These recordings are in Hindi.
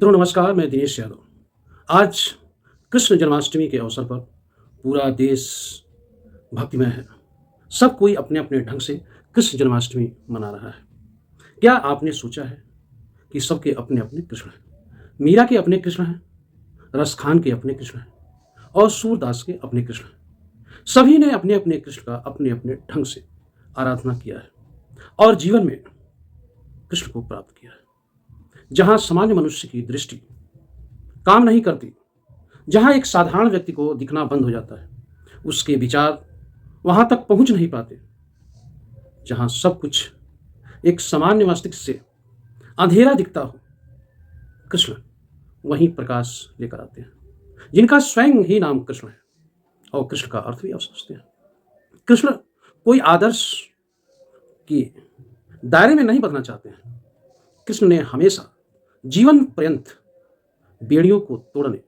मित्रों नमस्कार, मैं दिनेश यादव। आज कृष्ण जन्माष्टमी के अवसर पर पूरा देश भक्तिमय है। सब कोई अपने-अपने ढंग से कृष्ण जन्माष्टमी मना रहा है। क्या आपने सोचा है कि सबके अपने-अपने कृष्ण हैं? मीरा के अपने कृष्ण हैं, रस खान के अपने कृष्ण हैं और सूरदास के अपने कृष्ण हैं। सभी ने अपने-अपने कृष्ण का अपने-अपने ढंग से आराधना किया है और जीवन में कृष्ण को प्राप्त किया है। जहाँ सामान्य मनुष्य की दृष्टि काम नहीं करती, जहाँ एक साधारण व्यक्ति को दिखना बंद हो जाता है, उसके विचार वहाँ तक पहुँच नहीं पाते, जहाँ सब कुछ एक सामान्य मस्तिष्क से अंधेरा दिखता हो, कृष्ण वहीं प्रकाश लेकर आते हैं, जिनका स्वयं ही नाम कृष्ण है और कृष्ण का अर्थ भी आप समझते हैं। कृष्ण कोई आदर्श के दायरे में नहीं बदलना चाहते हैं। कृष्ण ने हमेशा जीवन पर्यंत बेड़ियों को तोड़ने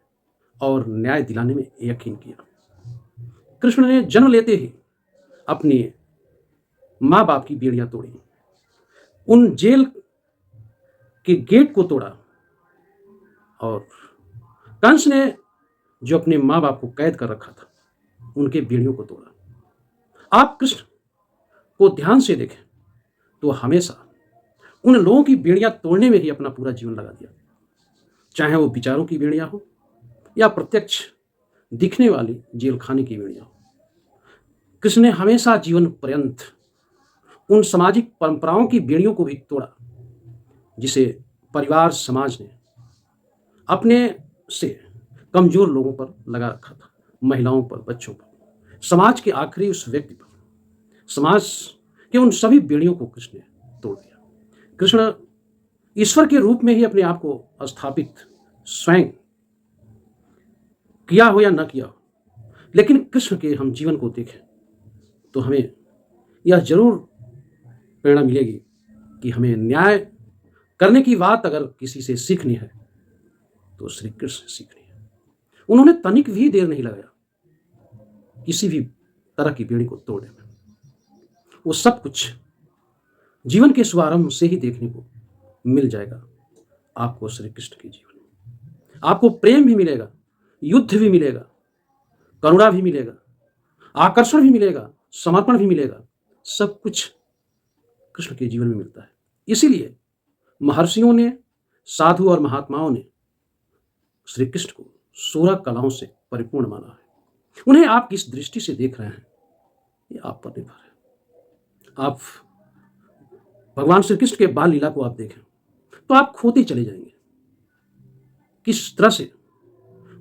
और न्याय दिलाने में यकीन किया। कृष्ण ने जन्म लेते ही अपने माँ बाप की बेड़ियां तोड़ी, उन जेल के गेट को तोड़ा और कंस ने जो अपने माँ बाप को कैद कर रखा था, उनके बेड़ियों को तोड़ा। आप कृष्ण को ध्यान से देखें तो हमेशा उन लोगों की बेड़ियां तोड़ने में ही अपना पूरा जीवन लगा दिया, चाहे वो विचारों की बेड़ियां हो या प्रत्यक्ष दिखने वाली जेल खाने की बेड़ियां हो। कृष्ण ने हमेशा जीवन पर्यंत उन सामाजिक परंपराओं की बेड़ियों को भी तोड़ा जिसे परिवार समाज ने अपने से कमजोर लोगों पर लगा रखा था, महिलाओं पर, बच्चों पर, समाज के आखिरी उस व्यक्ति पर। समाज के उन सभी बेड़ियों को कृष्ण ने तोड़ दिया। कृष्ण ईश्वर के रूप में ही अपने आप को स्थापित स्वयं किया हो या न किया हो, लेकिन कृष्ण के हम जीवन को देखें तो हमें यह जरूर प्रेरणा मिलेगी कि हमें न्याय करने की बात अगर किसी से सीखनी है तो श्री कृष्ण से सीखनी है। उन्होंने तनिक भी देर नहीं लगाया किसी भी तरह की बेड़ी को तोड़ने में। वो सब कुछ जीवन के शुभारंभ से ही देखने को मिल जाएगा आपको। श्री कृष्ण के जीवन में आपको प्रेम भी मिलेगा, युद्ध भी मिलेगा, करुणा भी मिलेगा, आकर्षण भी मिलेगा, समर्पण भी मिलेगा। सब कुछ कृष्ण के जीवन में मिलता है। इसीलिए महर्षियों ने, साधु और महात्माओं ने श्री कृष्ण को 16 कलाओं से परिपूर्ण माना है। उन्हें आप किस दृष्टि से देख रहे हैं ये आप पर निर्भर है। आप भगवान श्री कृष्ण के बाल लीला को आप देखें तो आप खोते चले जाएंगे किस तरह से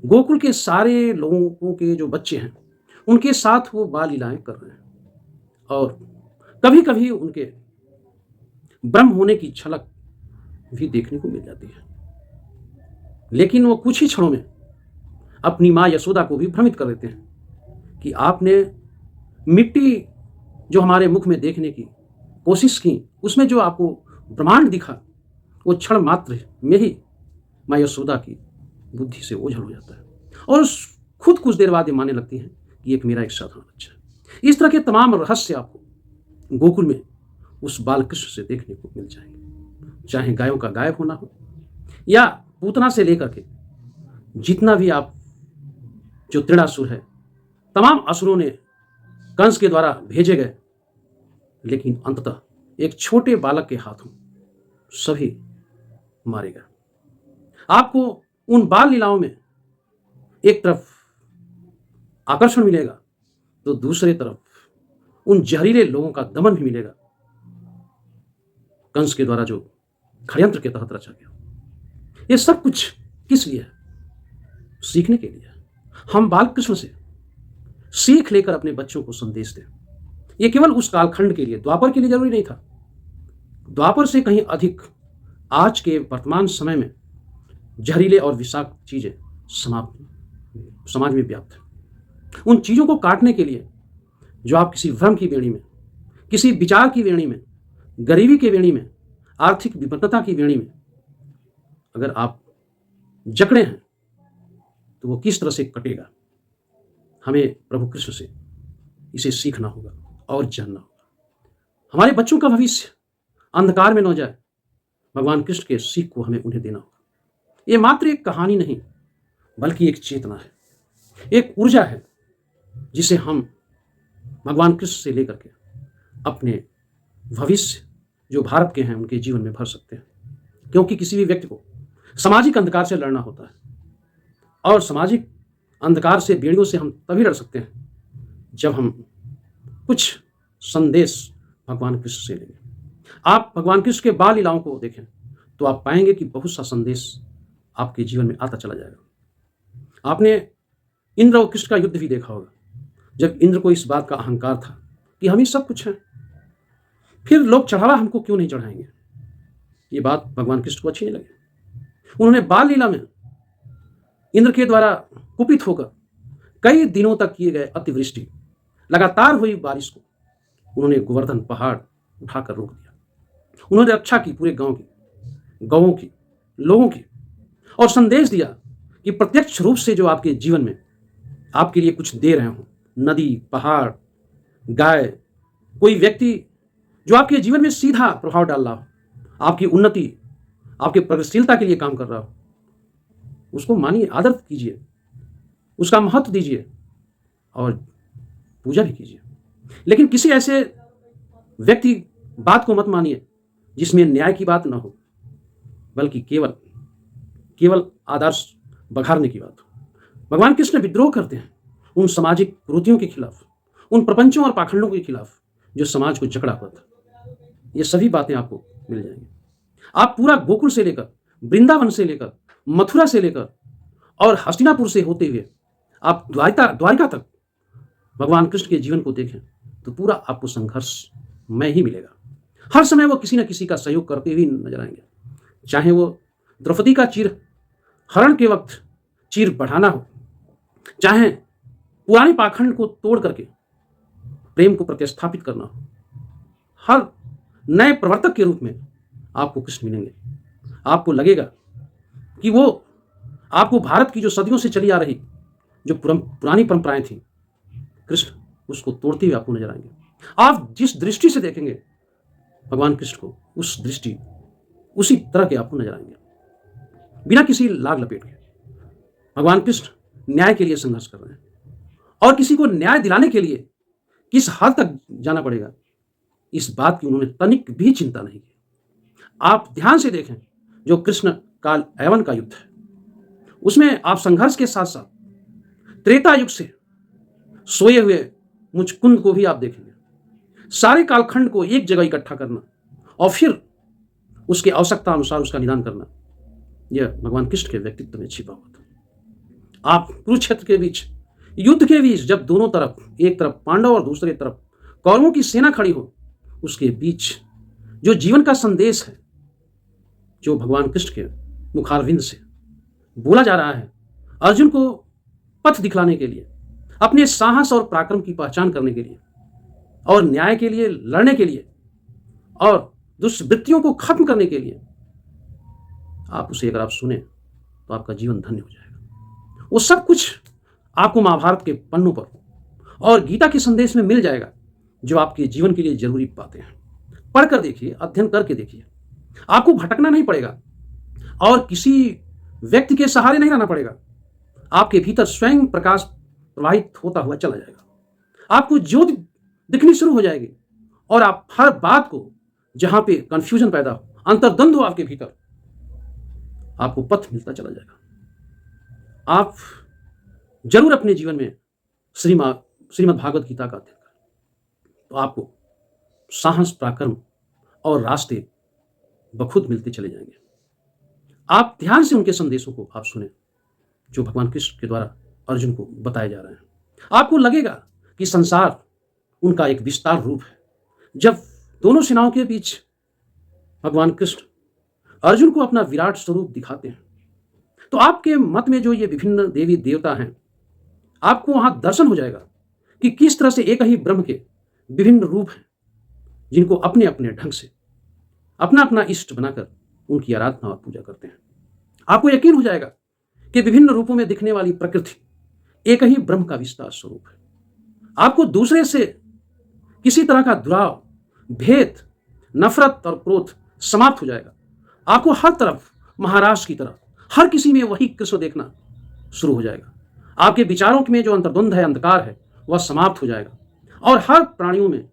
गोकुल के सारे लोगों के जो बच्चे हैं उनके साथ वो बाल लीलाएं कर रहे हैं और कभी कभी उनके ब्रह्म होने की झलक भी देखने को मिल जाती है। लेकिन वो कुछ ही क्षणों में अपनी मां यशोदा को भी भ्रमित कर देते हैं कि आपने मिट्टी जो हमारे मुख में देखने की कोशिश की, उसमें जो आपको ब्रह्मांड दिखा, वो क्षण मात्र में ही मां यशोदा की बुद्धि से ओझल हो जाता है और खुद कुछ देर बाद ये मानने लगती हैं कि एक मेरा एक साधारण बच्चा है। इस तरह के तमाम रहस्य आपको गोकुल में उस बाल कृष्ण से देखने को मिल जाएंगे। चाहे गायों का गायब होना हो या पूतना से लेकर के जितना भी आप जो त्रिणासुर है, तमाम असुरों ने कंस के द्वारा भेजे गए, लेकिन अंततः एक छोटे बालक के हाथों सभी मारे गए। आपको उन बाल लीलाओं में एक तरफ आकर्षण मिलेगा तो दूसरी तरफ उन जहरीले लोगों का दमन भी मिलेगा, कंस के द्वारा जो षड्यंत्र के तहत रचा गया। ये सब कुछ किस लिए है? सीखने के लिए। हम बाल कृष्ण से सीख लेकर अपने बच्चों को संदेश दें। ये केवल उस कालखंड के लिए, द्वापर के लिए जरूरी नहीं था। द्वापर से कहीं अधिक आज के वर्तमान समय में जहरीले और विषाक्त चीजें समाज में व्याप्त है। उन चीजों को काटने के लिए जो आप किसी भ्रम की बेड़ी में, किसी विचार की बेड़ी में, गरीबी की बेड़ी में, आर्थिक विपन्नता की बेड़ी में अगर आप जकड़े हैं तो वो किस तरह से कटेगा, हमें प्रभु कृष्ण से इसे सीखना होगा और जानना होगा। हमारे बच्चों का भविष्य अंधकार में न जाए, भगवान कृष्ण के सीख को हमें उन्हें देना होगा। ये मात्र एक कहानी नहीं, बल्कि एक चेतना है, एक ऊर्जा है जिसे हम भगवान कृष्ण से लेकर के अपने भविष्य जो भारत के हैं उनके जीवन में भर सकते हैं। क्योंकि किसी भी व्यक्ति को सामाजिक अंधकार से लड़ना होता है, और सामाजिक अंधकार से बेड़ियों से हम तभी लड़ सकते हैं जब हम कुछ संदेश भगवान कृष्ण से लेंगे। आप भगवान कृष्ण के बाल लीलाओं को देखें तो आप पाएंगे कि बहुत सा संदेश आपके जीवन में आता चला जाएगा। आपने इंद्र और कृष्ण का युद्ध भी देखा होगा, जब इंद्र को इस बात का अहंकार था कि हम ही सब कुछ हैं, फिर लोग चढ़ावा हमको क्यों नहीं चढ़ाएंगे। ये बात भगवान कृष्ण को अच्छी नहीं लगी। उन्होंने बाल लीला में इंद्र के द्वारा कुपित होकर कई दिनों तक किए गए अतिवृष्टि, लगातार हुई बारिश को उन्होंने गोवर्धन पहाड़ उठाकर रोक दिया। उन्होंने रक्षा की पूरे गांव की, गौों की, लोगों की, और संदेश दिया कि प्रत्यक्ष रूप से जो आपके जीवन में आपके लिए कुछ दे रहे हों, नदी, पहाड़, गाय, कोई व्यक्ति जो आपके जीवन में सीधा प्रभाव डाल रहा हो, आपकी उन्नति, आपकी प्रगतिशीलता के लिए काम कर रहा हो, उसको मानिए, आदर कीजिए, उसका महत्व दीजिए और पूजा भी कीजिए। लेकिन किसी ऐसे व्यक्ति बात को मत मानिए जिसमें न्याय की बात ना हो, बल्कि केवल आदर्श बघारने की बात हो। भगवान कृष्ण विद्रोह करते हैं उन सामाजिक कुरीतियों के खिलाफ, उन प्रपंचों और पाखंडों के खिलाफ जो समाज को जकड़ा हुआ था। ये सभी बातें आपको मिल जाएंगी। आप पूरा गोकुल से लेकर, वृंदावन से लेकर, मथुरा से लेकर और हस्तिनापुर से होते हुए आप द्वारिका तक भगवान कृष्ण के जीवन को देखें तो पूरा आपको संघर्ष में ही मिलेगा। हर समय वो किसी न किसी का सहयोग करते हुए नजर आएंगे, चाहे वो द्रौपदी का चीर हरण के वक्त चीर बढ़ाना हो, चाहे पुराने पाखंड को तोड़ करके प्रेम को प्रतिस्थापित करना हो। हर नए प्रवर्तक के रूप में आपको कृष्ण मिलेंगे। आपको लगेगा कि वो आपको भारत की जो सदियों से चली आ रही जो पुरानी परंपराएं थी, कृष्ण उसको तोड़ते हुए आपको नजर आएंगे। आप जिस दृष्टि से देखेंगे भगवान कृष्ण को, उस दृष्टि उसी तरह के आपको नजर आएंगे, बिना किसी लाग लपेट के। भगवान कृष्ण न्याय के लिए संघर्ष कर रहे हैं, और किसी को न्याय दिलाने के लिए किस हद तक जाना पड़ेगा, इस बात की उन्होंने तनिक भी चिंता नहीं की। आप ध्यान से देखें, जो कृष्ण काल एवन का युद्ध है, उसमें आप संघर्ष के साथ साथ त्रेता युग से सोए हुए मुचकुंद को भी आप देखेंगे। सारे कालखंड को एक जगह इकट्ठा करना और फिर उसके आवश्यकता अनुसार उसका निदान करना, यह भगवान कृष्ण के व्यक्तित्व में छिपा हुआ था। आप कुरुक्षेत्र के बीच, युद्ध के बीच, जब दोनों तरफ, एक तरफ पांडव और दूसरी तरफ कौरवों की सेना खड़ी हो, उसके बीच जो जीवन का संदेश है, जो भगवान कृष्ण के मुखारविंद से बोला जा रहा है, अर्जुन को पथ दिखलाने के लिए, अपने साहस और पराक्रम की पहचान करने के लिए, और न्याय के लिए लड़ने के लिए, और दुष्वृत्तियों को खत्म करने के लिए, आप उसे अगर आप सुने तो आपका जीवन धन्य हो जाएगा। वो सब कुछ आपको महाभारत के पन्नों पर और गीता के संदेश में मिल जाएगा, जो आपके जीवन के लिए जरूरी बातें हैं। पढ़कर देखिए, अध्ययन करके देखिए, आपको भटकना नहीं पड़ेगा और किसी व्यक्ति के सहारे नहीं रहना पड़ेगा। आपके भीतर स्वयं प्रकाश प्रवाहित होता हुआ चला जाएगा। आपको ज्योति दिखनी शुरू हो जाएगी और आप हर बात को, जहां पे कंफ्यूजन पैदा हो, अंतर्द्वंद हो आपके भीतर, आपको पथ मिलता चला जाएगा। आप जरूर अपने जीवन में श्रीमद् भागवत गीता का अध्ययन करें, तो आपको साहस, पराक्रम और रास्ते बखुद मिलते चले जाएंगे। आप ध्यान से उनके संदेशों को आप सुने, जो भगवान कृष्ण के द्वारा अर्जुन को बताए जा रहे हैं। आपको लगेगा कि संसार उनका एक विस्तार रूप है। जब दोनों सेनाओं के बीच भगवान कृष्ण अर्जुन को अपना विराट स्वरूप दिखाते हैं, तो आपके मत में जो ये विभिन्न देवी देवता हैं, आपको वहां दर्शन हो जाएगा कि किस तरह से एक ही ब्रह्म के विभिन्न रूप हैं, जिनको अपने अपने ढंग से अपना अपना इष्ट बनाकर उनकी आराधना और पूजा करते हैं। आपको यकीन हो जाएगा कि विभिन्न रूपों में दिखने वाली प्रकृति एक ही ब्रह्म का विस्तार स्वरूप है। आपको दूसरे से किसी तरह का दुराव, भेद, नफरत और क्रोध समाप्त हो जाएगा। आपको हर तरफ महाराज की तरह, हर किसी में वही कृष्ण देखना शुरू हो जाएगा। आपके विचारों में जो अंतर्द्वंद है, अंधकार है, वह समाप्त हो जाएगा और हर प्राणियों में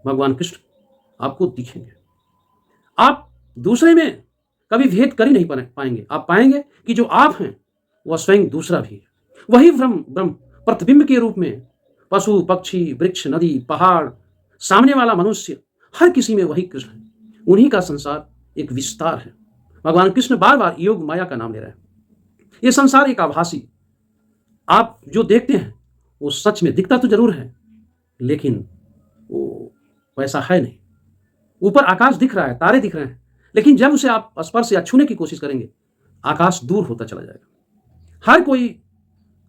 भगवान कृष्ण आपको दिखेंगे। आप दूसरे में कभी भेद कर ही नहीं पाएंगे। आप पाएंगे कि जो आप हैं वह स्वयं दूसरा भी है। वही ब्रह्म प्रतिबिंब के रूप में पशु, पक्षी, वृक्ष, नदी, पहाड़, सामने वाला मनुष्य, हर किसी में वही कृष्ण है। उन्हीं का संसार एक विस्तार है। भगवान कृष्ण बार बार योग माया का नाम ले रहे हैं। ये संसार एक आभासी, आप जो देखते हैं वो सच में दिखता तो जरूर है, लेकिन वो वैसा है नहीं। ऊपर आकाश दिख रहा है, तारे दिख रहे हैं, लेकिन जब उसे आप स्पर्श या छूने की कोशिश करेंगे, आकाश दूर होता चला जाएगा। हर कोई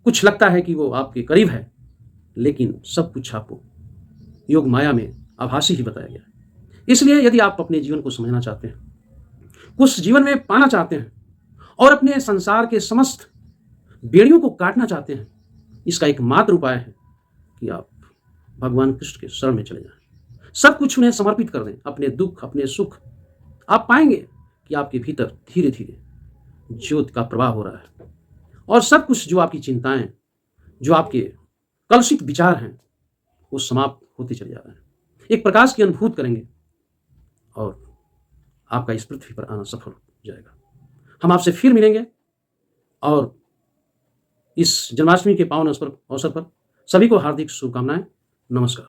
कुछ लगता है कि वो आपके करीब है, लेकिन सब कुछ आपको योग माया में आभासी ही बताया गया है। इसलिए यदि आप अपने जीवन को समझना चाहते हैं, कुछ जीवन में पाना चाहते हैं और अपने संसार के समस्त बेड़ियों को काटना चाहते हैं, इसका एकमात्र उपाय है कि आप भगवान कृष्ण के शरण में चले जाएं, सब कुछ उन्हें समर्पित कर दें, अपने दुख, अपने सुख। आप पाएंगे कि आपके भीतर धीरे धीरे ज्योति का प्रवाह हो रहा है और सब कुछ जो आपकी चिंताएं, जो आपके कलुषित विचार हैं, वो समाप्त होते चले जा रहे हैं। एक प्रकाश की अनुभूति करेंगे और आपका इस पृथ्वी पर आना सफल हो जाएगा। हम आपसे फिर मिलेंगे और इस जन्माष्टमी के पावन अवसर पर सभी को हार्दिक शुभकामनाएं। नमस्कार।